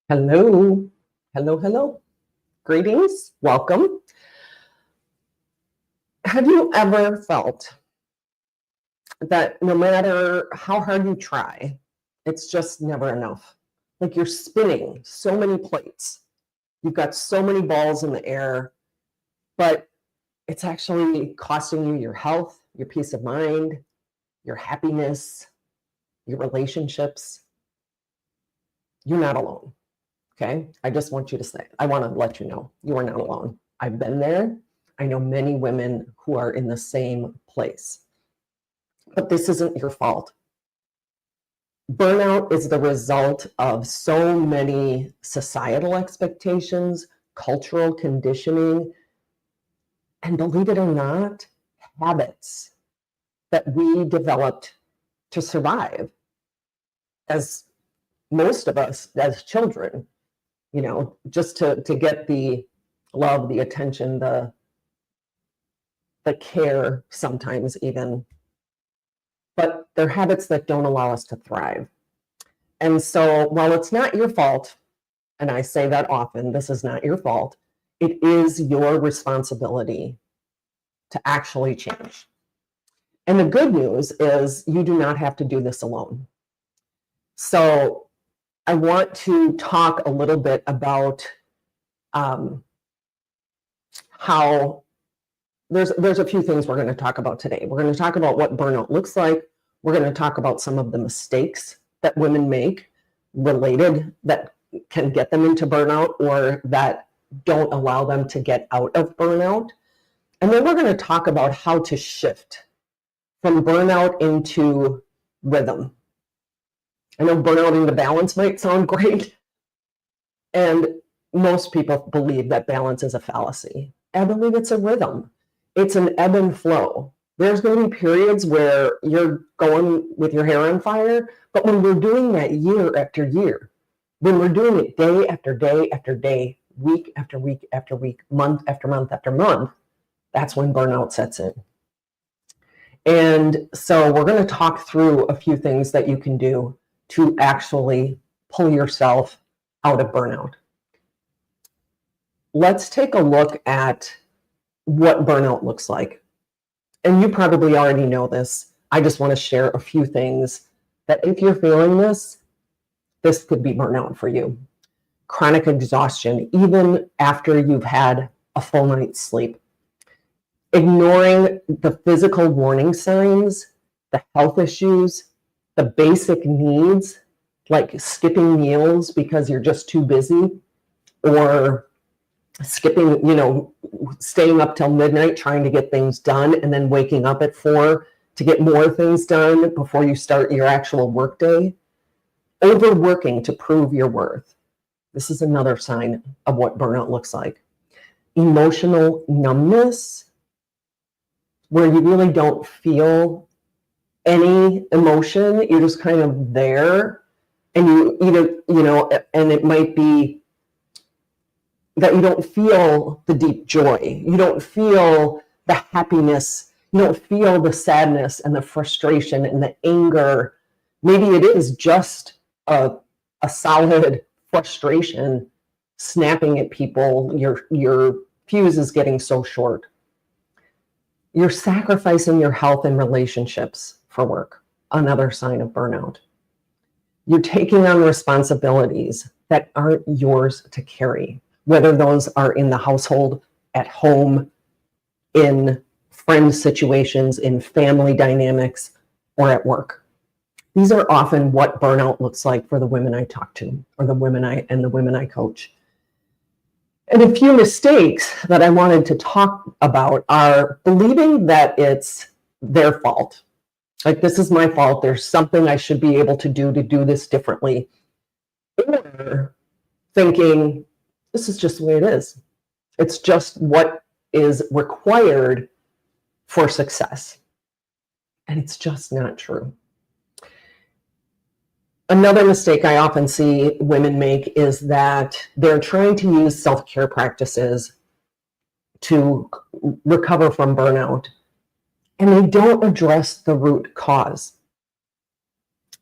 Hello, hello. Greetings, welcome. Have you ever felt that no matter how hard you try, it's just never enough? Like you're spinning so many plates, you've got so many balls in the air, but it's actually costing you your health, your peace of mind, your happiness, your relationships. You're not alone. Okay. I just want you to say, I want to let you know you are not alone. I've been there. I know many women who are in the same place, but this isn't your fault. Burnout is the result of so many societal expectations, cultural conditioning, and believe it or not, habits that we developed to survive as most of us as children, just to get the love, the attention, the care sometimes even, but they're habits that don't allow us to thrive. And so while it's not your fault, and I say that often, this is not your fault, it is your responsibility to actually change. And the good news is you do not have to do this alone. So I want to talk a little bit about how there's a few things we're going to talk about today. We're going to talk about what burnout looks like. We're going to talk about some of the mistakes that women make related that can get them into burnout or that don't allow them to get out of burnout. And then we're going to talk about how to shift from burnout into rhythm. I know burnout into balance might sound great. And most people believe that balance is a fallacy. I believe it's a rhythm. It's an ebb and flow. There's going to be periods where you're going with your hair on fire, but when we're doing that year after year, when we're doing it day after day after day, week after week after week, month after month after month, that's when burnout sets in. And so we're going to talk through a few things that you can do to actually pull yourself out of burnout. Let's take a look at what burnout looks like. And you probably already know this. I just want to share a few things that if you're feeling this could be burnout for you. Chronic exhaustion, even after you've had a full night's sleep. Ignoring the physical warning signs, the health issues, the basic needs, like skipping meals because you're just too busy, or skipping, staying up till midnight trying to get things done and then waking up at 4 to get more things done before you start your actual workday. Overworking to prove your worth. This is another sign of what burnout looks like. Emotional numbness, where you really don't feel any emotion. You're just kind of there, and and it might be that you don't feel the deep joy. You don't feel the happiness. You don't feel the sadness and the frustration and the anger. Maybe it is just a solid frustration snapping at people. Your fuse is getting so short. You're sacrificing your health and relationships for work. Another sign of burnout. You're taking on responsibilities that aren't yours to carry, whether those are in the household, at home, in friend situations, in family dynamics, or at work. These are often what burnout looks like for the women I talk to, or the women I coach. And a few mistakes that I wanted to talk about are believing that it's their fault. Like, this is my fault. There's something I should be able to do this differently. Or thinking, this is just the way it is. It's just what is required for success. And it's just not true. Another mistake I often see women make is that they're trying to use self-care practices to recover from burnout, and they don't address the root cause.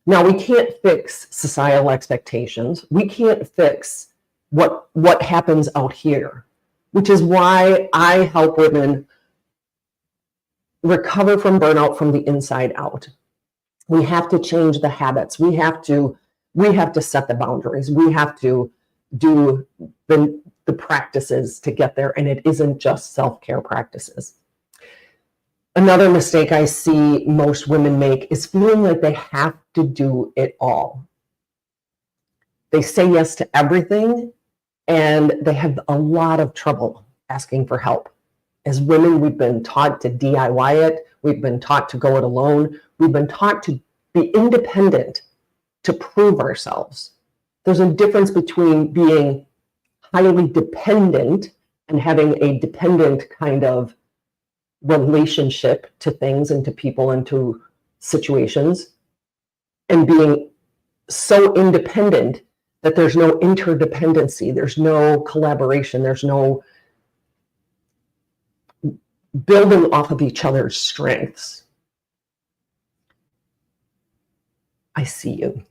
Now, we can't fix societal expectations. We can't fix what happens out here, which is why I help women recover from burnout from the inside out. We have to change the habits. We have to set the boundaries. We have to do the practices to get there, and it isn't just self-care practices. Another mistake I see most women make is feeling like they have to do it all. They say yes to everything, and they have a lot of trouble asking for help. As women, we've been taught to DIY it. We've been taught to go it alone. We've been taught to be independent, to prove ourselves. There's a difference between being highly dependent and having a dependent kind of relationship to things and to people and to situations, and being so independent that there's no interdependency, there's no collaboration, there's no building off of each other's strengths. I see you.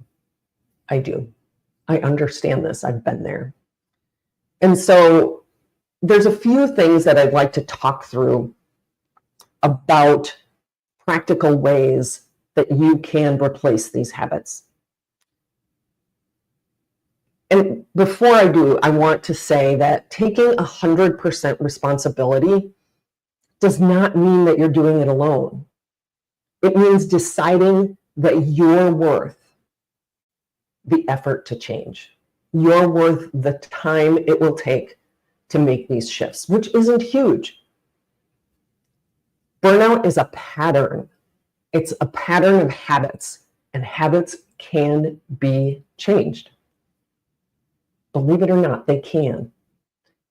I do. I understand this. I've been there. And so there's a few things that I'd like to talk through about practical ways that you can replace these habits. And before I do, I want to say that taking 100% responsibility does not mean that you're doing it alone. It means deciding that you're worth the effort to change. You're worth the time it will take to make these shifts, which isn't huge. Burnout is a pattern. It's a pattern of habits, and habits can be changed. Believe it or not, they can.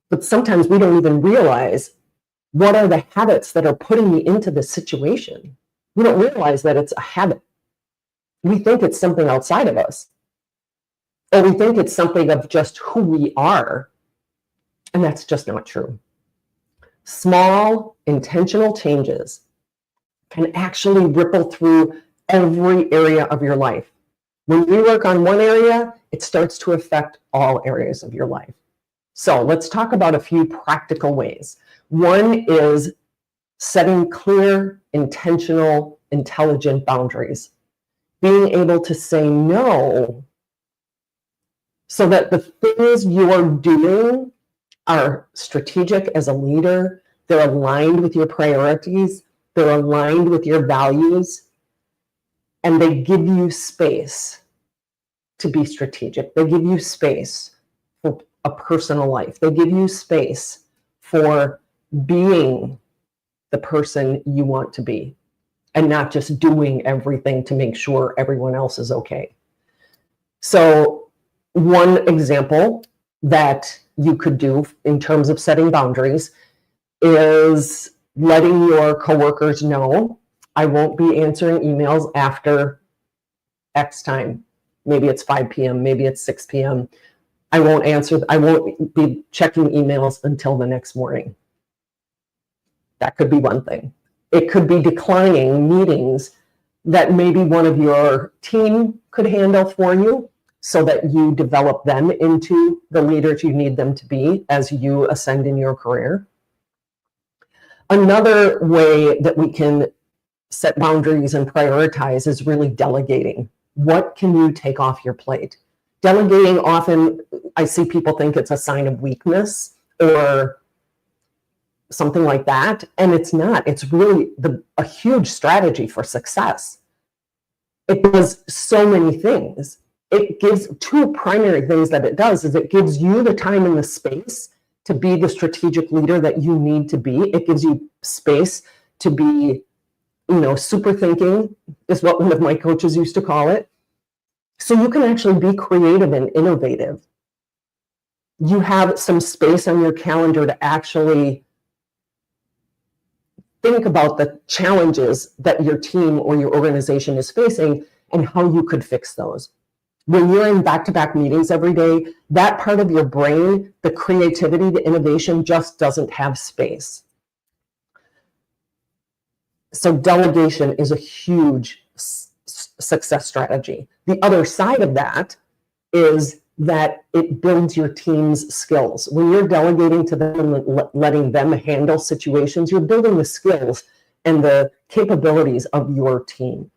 But sometimes we don't even realize what are the habits that are putting me into this situation. We don't realize that it's a habit. We think it's something outside of us, or we think it's something of just who we are, and that's just not true. Small, intentional changes can actually ripple through every area of your life. When we work on one area, it starts to affect all areas of your life. So let's talk about a few practical ways. One is setting clear, intentional, intelligent boundaries. Being able to say no so that the things you're doing are strategic as a leader, they're aligned with your priorities, they're aligned with your values, and they give you space to be strategic. They give you space for a personal life. They give you space for being the person you want to be and not just doing everything to make sure everyone else is okay. So one example that you could do in terms of setting boundaries is letting your coworkers know, I won't be answering emails after X time. Maybe it's 5 p.m., maybe it's 6 p.m. I won't be checking emails until the next morning. That could be one thing. It could be declining meetings that maybe one of your team could handle for you so that you develop them into the leaders you need them to be as you ascend in your career. Another way that we can set boundaries and prioritize is really delegating. What can you take off your plate? Delegating, often I see people think it's a sign of weakness or something like that, and it's not. It's really a huge strategy for success. It does so many things. It gives two primary things that it does is it gives you the time and the space to be the strategic leader that you need to be. It gives you space to be, super thinking is what one of my coaches used to call it. So you can actually be creative and innovative. You have some space on your calendar to actually think about the challenges that your team or your organization is facing and how you could fix those. When you're in back-to-back meetings every day, that part of your brain, the creativity, the innovation just doesn't have space. So delegation is a huge success strategy. The other side of that is that it builds your team's skills. When you're delegating to them and letting them handle situations, you're building the skills and the capabilities of your team.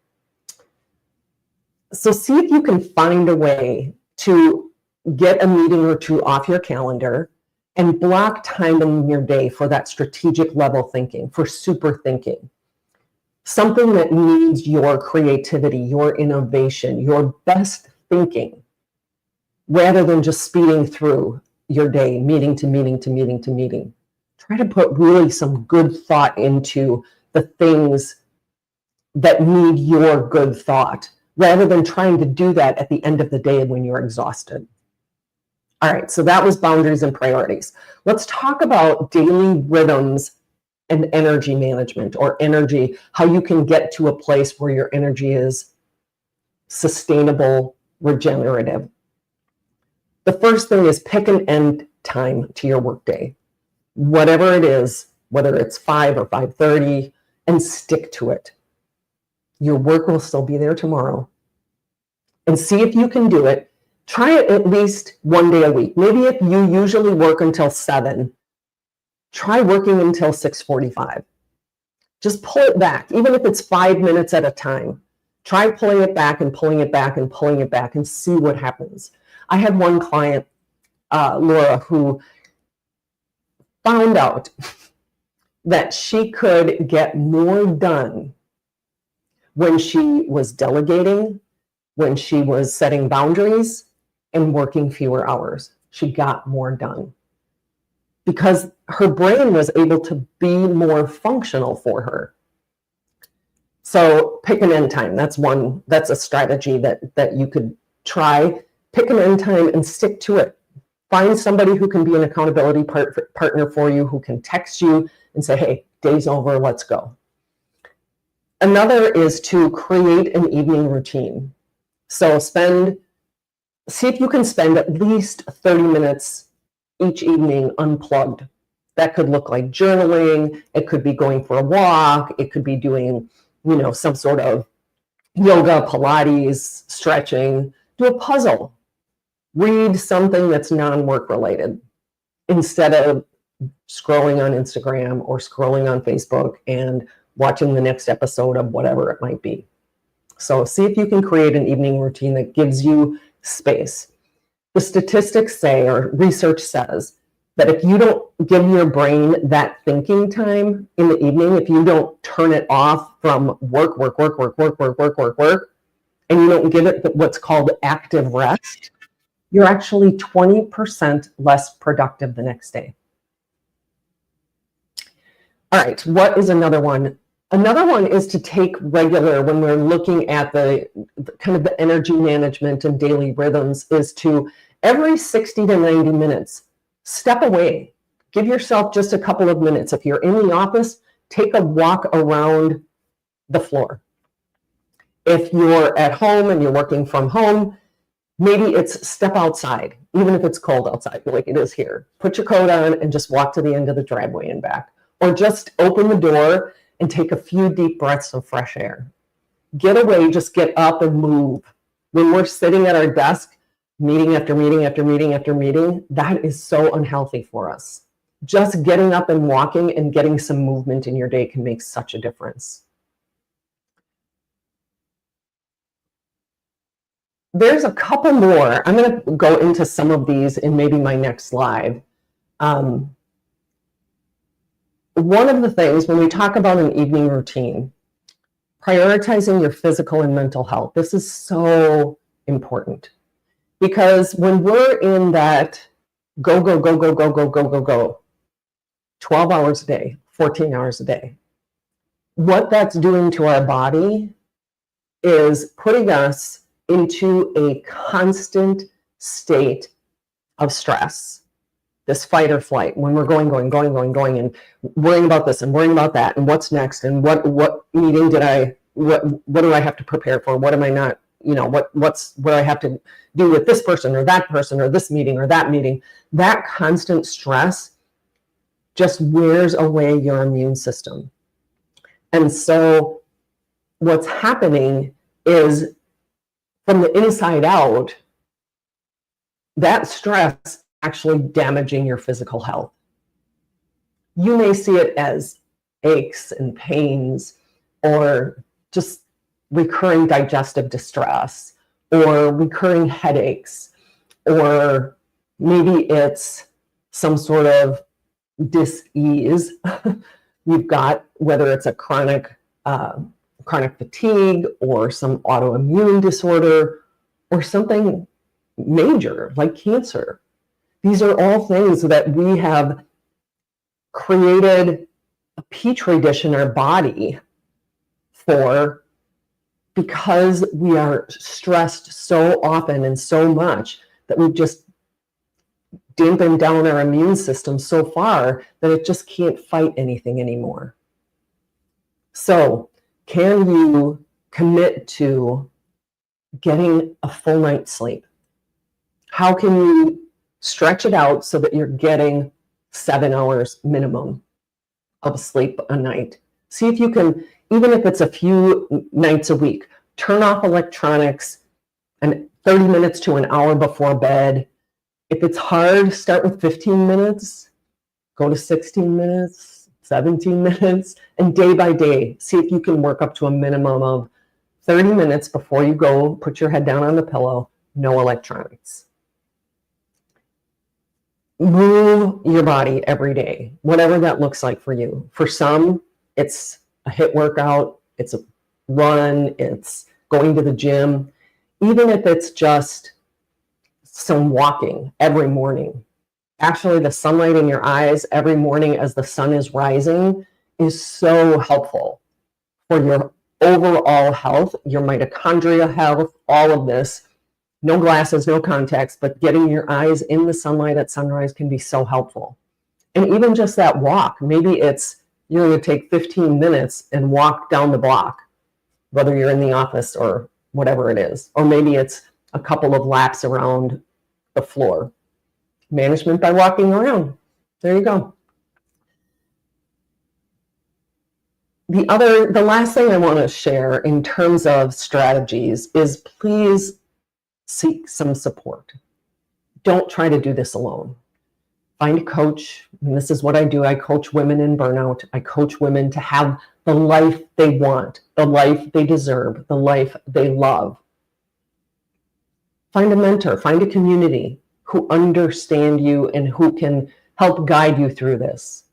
So see if you can find a way to get a meeting or two off your calendar and block time in your day for that strategic level thinking, for super thinking. Something that needs your creativity, your innovation, your best thinking, rather than just speeding through your day, meeting to meeting to meeting to meeting. Try to put really some good thought into the things that need your good thought, rather than trying to do that at the end of the day when you're exhausted. All right, so that was boundaries and priorities. Let's talk about daily rhythms and energy management, or energy, how you can get to a place where your energy is sustainable, regenerative. The first thing is pick an end time to your workday, whatever it is, whether it's 5 or 5:30, and stick to it. Your work will still be there tomorrow. And see if you can do it. Try it at least one day a week. Maybe if you usually work until 7, try working until 6:45. Just pull it back, even if it's 5 minutes at a time. Try pulling it back and pulling it back and pulling it back and see what happens. I had one client, Laura, who found out that she could get more done when she was delegating, when she was setting boundaries, and working fewer hours. She got more done because her brain was able to be more functional for her. So pick an end time. That's a strategy that you could try. Pick an end time and stick to it. Find somebody who can be an accountability partner for you, who can text you and say, hey, day's over, let's go. Another is to create an evening routine. So see if you can spend at least 30 minutes each evening unplugged. That could look like journaling. It could be going for a walk. It could be doing, some sort of yoga, Pilates, stretching. Do a puzzle. Read something that's non-work related instead of scrolling on Instagram or scrolling on Facebook and watching the next episode of whatever it might be. So see if you can create an evening routine that gives you space. The statistics say, or research says, that if you don't give your brain that thinking time in the evening, if you don't turn it off from work, and you don't give it what's called active rest, you're actually 20% less productive the next day. All right, what is another one? Another one is to take regular, when we're looking at the kind of the energy management and daily rhythms, is to every 60 to 90 minutes, step away. Give yourself just a couple of minutes. If you're in the office, take a walk around the floor. If you're at home and you're working from home, maybe it's step outside, even if it's cold outside, like it is here. Put your coat on and just walk to the end of the driveway and back. Or just open the door and take a few deep breaths of fresh air. Get away, just get up and move. When we're sitting at our desk, meeting after meeting after meeting after meeting, that is so unhealthy for us. Just getting up and walking and getting some movement in your day can make such a difference. There's a couple more. I'm going to go into some of these in maybe my next live. One of the things when we talk about an evening routine, prioritizing your physical and mental health, this is so important. Because when we're in that go, 12 hours a day, 14 hours a day, what that's doing to our body is putting us into a constant state of stress, this fight or flight, when we're going, and worrying about this and worrying about that, and what's next, and what meeting what do I have to prepare for? What am I not, what do I have to do with this person or this meeting or that meeting? That constant stress just wears away your immune system. And so what's happening is from the inside out, that stress actually damaging your physical health. You may see it as aches and pains, or just recurring digestive distress, or recurring headaches, or maybe it's some sort of dis-ease you've got, whether it's a chronic fatigue or some autoimmune disorder or something major like cancer. These are all things that we have created a petri dish in our body for, because we are stressed so often and so much that we've just dampened down our immune system so far that it just can't fight anything anymore. So, can you commit to getting a full night's sleep? How can you stretch it out so that you're getting 7 hours minimum of sleep a night? See if you can, even if it's a few nights a week, turn off electronics and 30 minutes to an hour before bed. If it's hard, start with 15 minutes, go to 16 minutes, 17 minutes, and day by day, see if you can work up to a minimum of 30 minutes before you go, put your head down on the pillow, no electronics. Move your body every day, whatever that looks like for you. For some, it's a HIIT workout, it's a run, it's going to the gym. Even if it's just some walking every morning. Actually, the sunlight in your eyes every morning as the sun is rising is so helpful for your overall health, your mitochondria health, all of this. No glasses, no contacts, but getting your eyes in the sunlight at sunrise can be so helpful. And even just that walk, maybe it's you're going to take 15 minutes and walk down the block, whether you're in the office or whatever it is. Or maybe it's a couple of laps around the floor. Management by walking around. There you go. The last thing I want to share in terms of strategies is please seek some support. Don't try to do this alone. Find a coach. And this is what I do. I coach women in burnout. I coach women to have the life they want, the life they deserve, the life they love. Find a mentor, find a community who understand you and who can help guide you through this.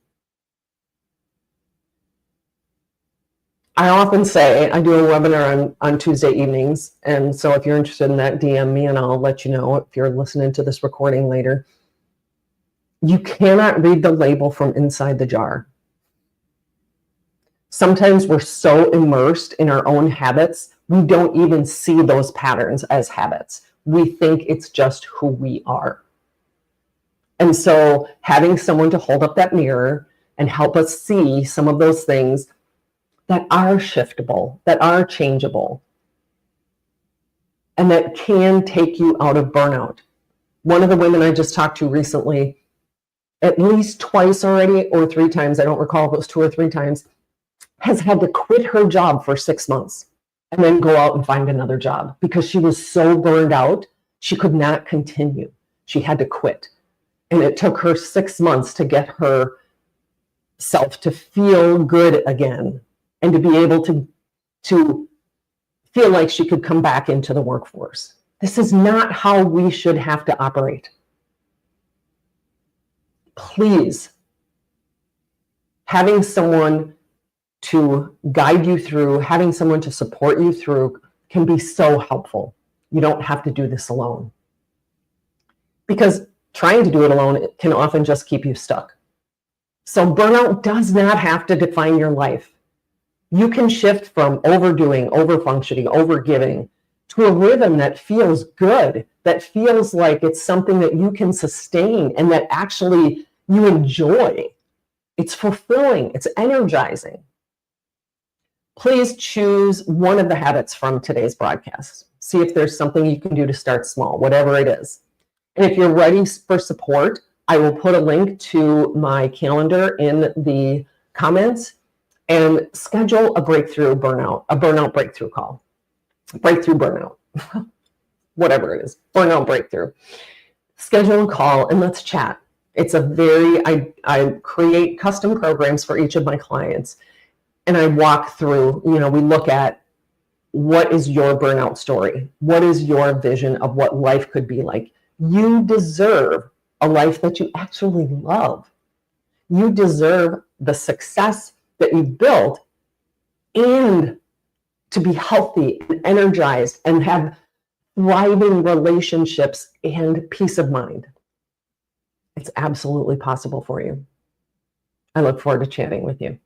I often say, I do a webinar on Tuesday evenings, and so if you're interested in that, DM me and I'll let you know if you're listening to this recording later. You cannot read the label from inside the jar. Sometimes we're so immersed in our own habits, we don't even see those patterns as habits. We think it's just who we are. And so having someone to hold up that mirror and help us see some of those things that are shiftable, that are changeable, and that can take you out of burnout. One of the women I just talked to recently, at least twice already, or 3 times, I don't recall if it was 2 or 3 times, has had to quit her job for 6 months and then go out and find another job because she was so burned out, she could not continue. She had to quit. And it took her 6 months to get herself to feel good again and to be able to feel like she could come back into the workforce. This is not how we should have to operate. Please, having someone to guide you through, having someone to support you through can be so helpful. You don't have to do this alone. Because trying to do it alone can often just keep you stuck. So burnout does not have to define your life. You can shift from overdoing, overfunctioning, overgiving to a rhythm that feels good, that feels like it's something that you can sustain and that actually you enjoy. It's fulfilling, it's energizing. Please choose one of the habits from today's broadcast. See if there's something you can do to start small, whatever it is. And if you're ready for support, I will put a link to my calendar in the comments and schedule a burnout breakthrough call. breakthrough burnout, whatever it is, burnout breakthrough. Schedule a call and let's chat. It's I create custom programs for each of my clients, and I walk through, we look at what is your burnout story? What is your vision of what life could be like? You deserve a life that you actually love. You deserve the success that you built and to be healthy and energized and have thriving relationships and peace of mind. It's absolutely possible for you. I look forward to chatting with you.